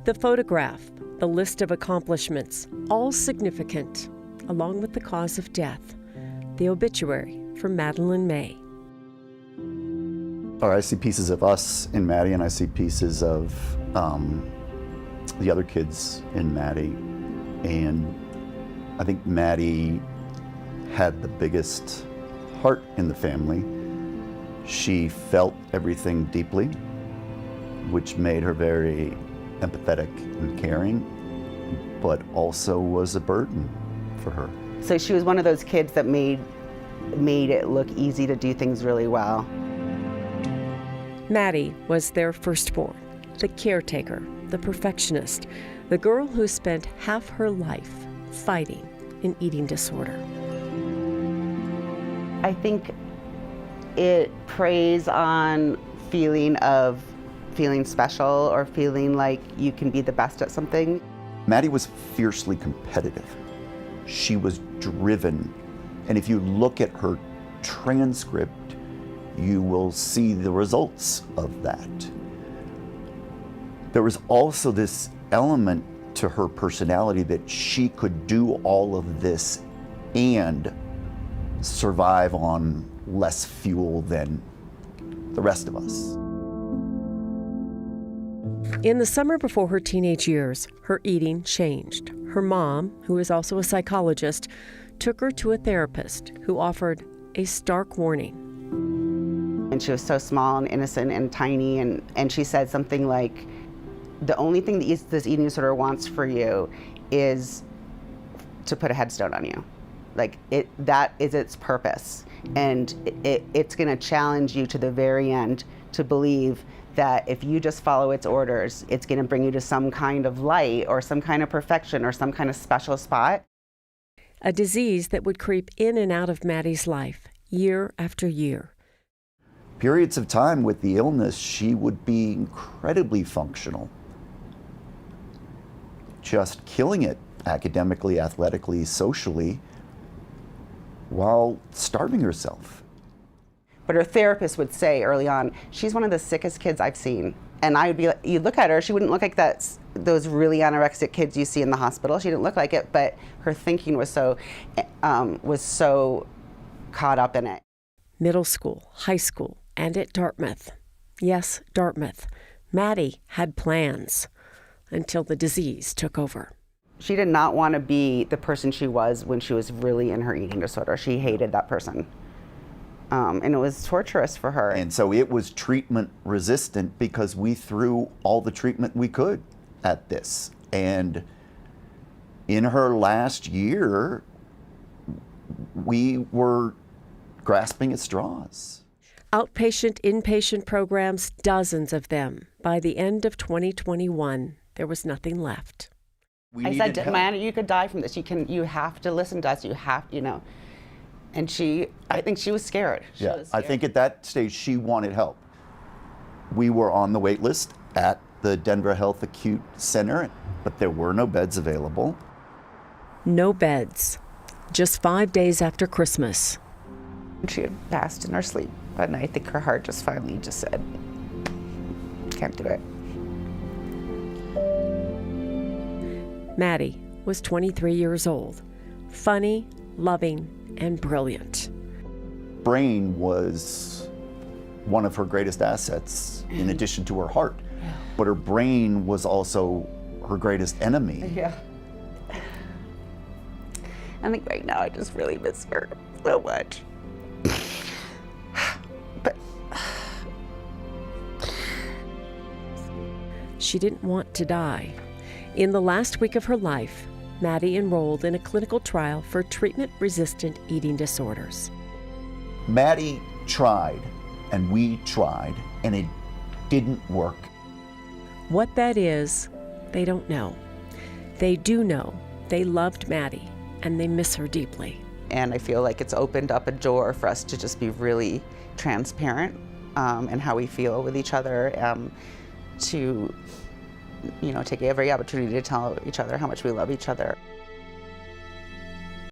The photograph, the list of accomplishments, all significant, along with the cause of death. The obituary for Madeleine May. I see pieces of us in Maddie, and I see pieces of the other kids in Maddie. And I think Maddie had the biggest heart in the family. She felt everything deeply, which made her very empathetic and caring, but also was a burden for her. So she was one of those kids that made it look easy to do things really well. Maddie was their firstborn, the caretaker, the perfectionist, the girl who spent half her life fighting an eating disorder. I think it preys on feeling special or feeling like you can be the best at something. Maddie was fiercely competitive. She was driven. And if you look at her transcript, you will see the results of that. There was also this element to her personality that she could do all of this and survive on less fuel than the rest of us. In the summer before her teenage years, her eating changed. Her mom, who is also a psychologist, took her to a therapist who offered a stark warning. And she was so small and innocent and tiny, and she said something like, the only thing that this eating disorder wants for you is to put a headstone on you. Like, that is its purpose. And it's gonna challenge you to the very end to believe that if you just follow its orders, it's gonna bring you to some kind of light or some kind of perfection or some kind of special spot. A disease that would creep in and out of Maddie's life year after year. Periods of time with the illness, she would be incredibly functional. Just killing it academically, athletically, socially, while starving herself. But her therapist would say early on, she's one of the sickest kids I've seen. And I would be, you look at her, she wouldn't look like those really anorexic kids you see in the hospital. She didn't look like it, but her thinking was so caught up in it. Middle school, high school, and at Dartmouth. Yes, Dartmouth. Maddie had plans until the disease took over. She did not want to be the person she was when she was really in her eating disorder. She hated that person. And it was torturous for her. And so it was treatment resistant because we threw all the treatment we could at this. And in her last year, we were grasping at straws. Outpatient, inpatient programs, dozens of them. By the end of 2021, there was nothing left. I said, man, you could die from this. You have to listen to us. You have, And I think she was scared. She was scared. I think at that stage she wanted help. We were on the wait list at the Denver Health Acute Center, but there were no beds available. No beds. Just 5 days after Christmas. She had passed in her sleep, and I think her heart just finally just said, can't do it. Maddie was 23 years old, funny, loving, and brilliant. Brain was one of her greatest assets in addition to her heart, but her brain was also her greatest enemy. Yeah. I think right now I just really miss her so much. But she didn't want to die. In the last week of her life, Maddie enrolled in a clinical trial for treatment-resistant eating disorders. Maddie tried, and we tried, and it didn't work. What that is, they don't know. They do know they loved Maddie, and they miss her deeply. And I feel like it's opened up a door for us to just be really transparent in how we feel with each other, to take every opportunity to tell each other how much we love each other.